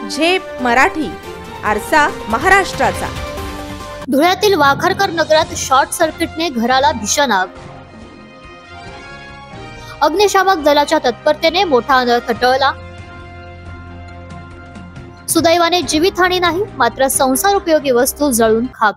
झेप मराठी, आरसा महाराष्ट्राचा। धुळ्यातील वाघारकर नगरात शॉर्ट सर्किटने घराला भीषण आग। अग्निशामक दलाच्या तत्परतेने मोठा अनर्थ टळला। सुदैवाने जीवितहानी नाही, मात्र संसार उपयोगी वस्तू जळून खाक।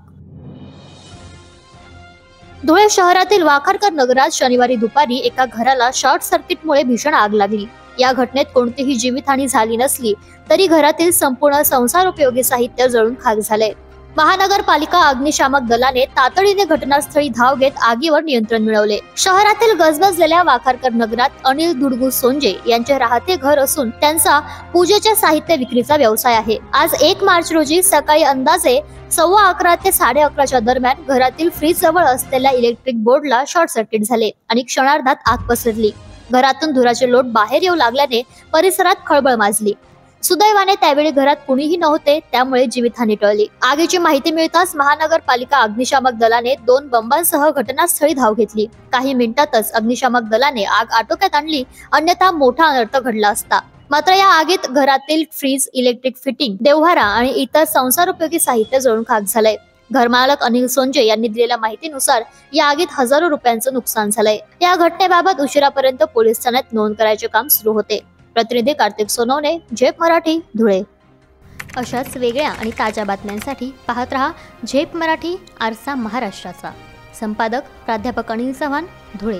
धुळे शहरातील वाघारकर नगरात शनिवारी दुपारी एका घराला शॉर्ट सर्किटमुळे भीषण आग लागली। या घटनेत कोणतीही जीवितहानी झाली नसली तरी घरातील संपूर्ण संसार उपयोगी साहित्य जळून खाक झाले। महानगरपालिका अग्निशामक दलाने तातडीने घटनास्थळी धाव घेत आगीवर नियंत्रण मिळवले। शहरातील गजबजलेल्या वाघारकर नगरात अनिल दुडगू सोंजे यांचे राहते घर असून त्यांचा पूजेच्या साहित्य विक्रीचा व्यवसाय आहे। आज 1 मार्च रोजी सकाळी अंदाजे 11:15 ते 11:30च्या दरम्यान घरातील फ्रीज जवळ असलेल्या इलेक्ट्रिक बोर्डला शॉर्ट सर्किट झाले आणि क्षणार्धात आग पसरली। घरातून धुराचे लोट बाहेर येऊ लागल्याने परिसरात खळबळ माजली। सुदैवाने त्यावेळी घरात कुणीही नव्हते, त्यामुळे जीवितहानी टळली। आगीची माहिती मिळताच महानगरपालिका अग्निशामक दलाने 2 बंबांसह घटनास्थळी धाव घेतली। काही मिनिटातच अग्निशामक दलाने आग आटोक्यात आणली, अन्यथा मोठा अनर्थ घडला असता। मात्र या आगीत घरातील फ्रीज, इलेक्ट्रिक फिटिंग, देव्हारा आणि इतर संसारोपयोगी साहित्य जळून खाक झालंय। घरमालक अनिल सोंजे यांनी दिलेल्या माहितीनुसार या आगीत हजारो रुपयांचं नुकसान झालंय। या घटनेबाबत उशिरापर्यंत पोलीस ठाण्यात नोंद करायचे काम सुरू होते। प्रतिनिधी कार्तिक सोनवणे, झेप मराठी, धुळे। अशाच वेगळ्या आणि ताज्या बातम्यांसाठी पाहत रहा झेप मराठी, आरसा महाराष्ट्राचा। संपादक प्राध्यापक अनिल चव्हाण, धुळे।